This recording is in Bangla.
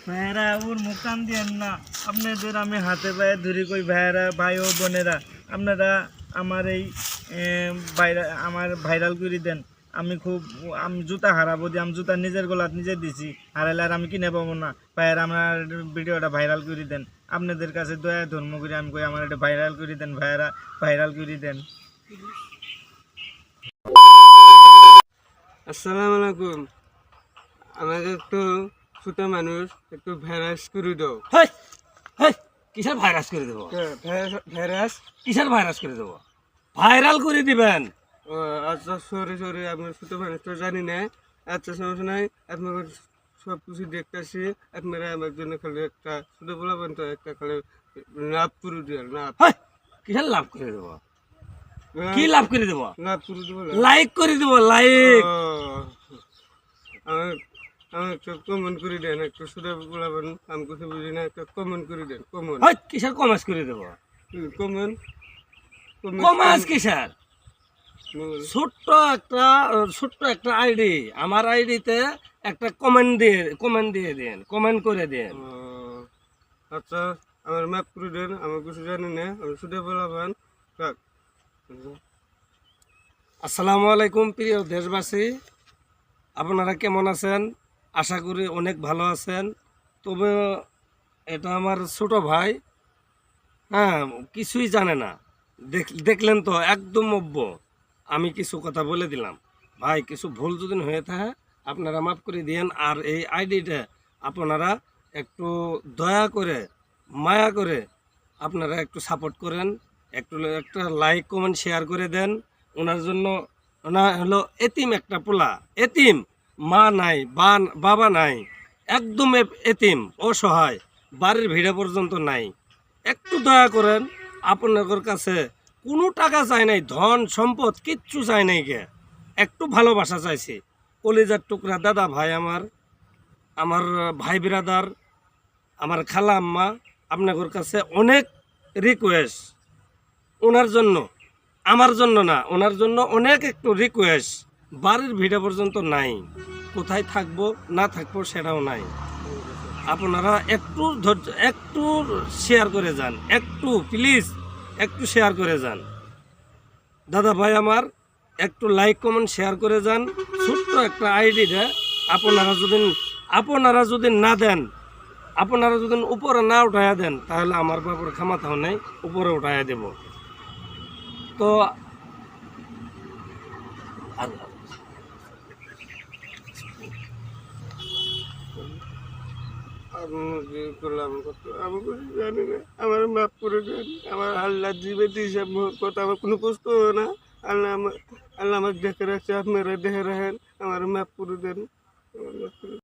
ভাইয়েরা ওর মুখ কান দিয়েন না। আপনাদের আমি হাতে পায়ে ধরি কই ভাইয়েরা, ভাই ও বোনেরা, আপনারা আমার এই আমার ভাইরাল করে দেন। আমি জুতা হারাবো দিয়ে, আমি জুতা নিজের গলাত নিজে দিছি, হারাইলে আর আমি কিনে পাবো না। ভাইয়েরা আমার ভিডিওটা ভাইরাল করে দেন। আপনাদের কাছে দয়া ধর্ম করে আমি কই আমার এটা ভাইরাল করে দেন ভাইয়েরা, ভাইরাল করে দেন। আসসালামু আলাইকুম। আমাকে একটু ছোট মানুষ একটু ভাইরাস করে দাও। হেই হেই কিসের ভাইরাস করে দেবো? ভাইরাস? কিসের ভাইরাস করে দেবো? ভাইরাল করে দিবেন। ও আচ্ছা, সরি সরি, আমি ছোট মানুষ তো জানি না। আচ্ছা, সমস্যা নাই, আপনার সব কিছু দেখতেছি। আপনারা আমার জন্য খালি একটা ছোট বলবেন তো, একটা খালি লাভ করে দেন। লাভ? হেই কিসের লাভ করে দেবো? কি লাভ করে দেবো? লাভ করে দেবো। লাইক করে দেবো, লাইক। আমার আমার একটা কমেন্ট করে দেন, একটু ছোট বলবেন, আমি কিছু বুঝি না, একটা কমেন্ট করে দেন। কমেন্ট? হেই কিসের কমাস করে দেবো? কমেন্ট? কমাস কিসের? ছোট্ট একটা আইডি, আমার আইডিতে একটা কমেন্ট দিয়ে দেন, কমেন্ট করে দেন। আচ্ছা, আমার ম্যাপ করে দেন, আমি কিছু জানি না, আমি ছোট বলবেন। আসসালামু আলাইকুম প্রিয় দেশবাসী, আপনারা কেমন আছেন? আশা করি অনেক ভালো আছেন। তবে এটা আমার ছোট ভাই, হ্যাঁ, কিছুই জানে না। দেখলেন তো, একদম অব্য। আমি কিছু কথা বলে দিলাম, ভাই কিছু ভুল যদি হয়ে থাকে আপনারা মাফ করে দিয়েন। আর এই আইডিটা আপনারা একটু দয়া করে, মায়া করে আপনারা একটু সাপোর্ট করেন, একটা লাইক কমেন্ট শেয়ার করে দেন। ওনার জন্য, ওনা হলো এতিম একটা পোলা, এতিম, মা নাই, বাবা নাই, একদম এতিম, অসহায়, বাড়ির ভিড়ে পর্যন্ত নাই। একটু দয়া করেন, আপনাদের কাছে কোনো টাকা চাই নাই, ধন সম্পদ কিচ্ছু চাই নাই, গে একটু ভালোবাসা চাইছি। কলিজার টুকরা দাদা ভাই, আমার ভাই বিরাদার, আমার খালা আম্মা, আপনাদের কাছে অনেক রিকোয়েস্ট। ওনার জন্য, আমার জন্য না, ওনার জন্য অনেক একটু রিকোয়েস্ট। বাড়ির ভিড়ে পর্যন্ত নাই, কোথায় থাকবো না থাকবো সেটাও নাই। আপনারা একটু ধৈর্য, একটু শেয়ার করে যান, একটু প্লিজ একটু শেয়ার করে যান। দাদা ভাই আমার, একটু লাইক কমেন্ট শেয়ার করে যান। ছোট্ট একটা আইডিটা আপনারা যদি না দেন, আপনারা যদি উপরে না উঠাইয়া দেন, তাহলে আমার বাবার ক্ষমতাও নেই উপরে উঠাইয়া দেব। তো আমি কিছু জানি না, আমার মাফ করে দেন। আমার আল্লাহ দিবে দিয়েছে, কথা আমার কোনো কষ্ট হবে না। আল্লাহ আমার দেখে রাখছে, আপনারা দেখে রাখেন, আমার মাফ করে দেন।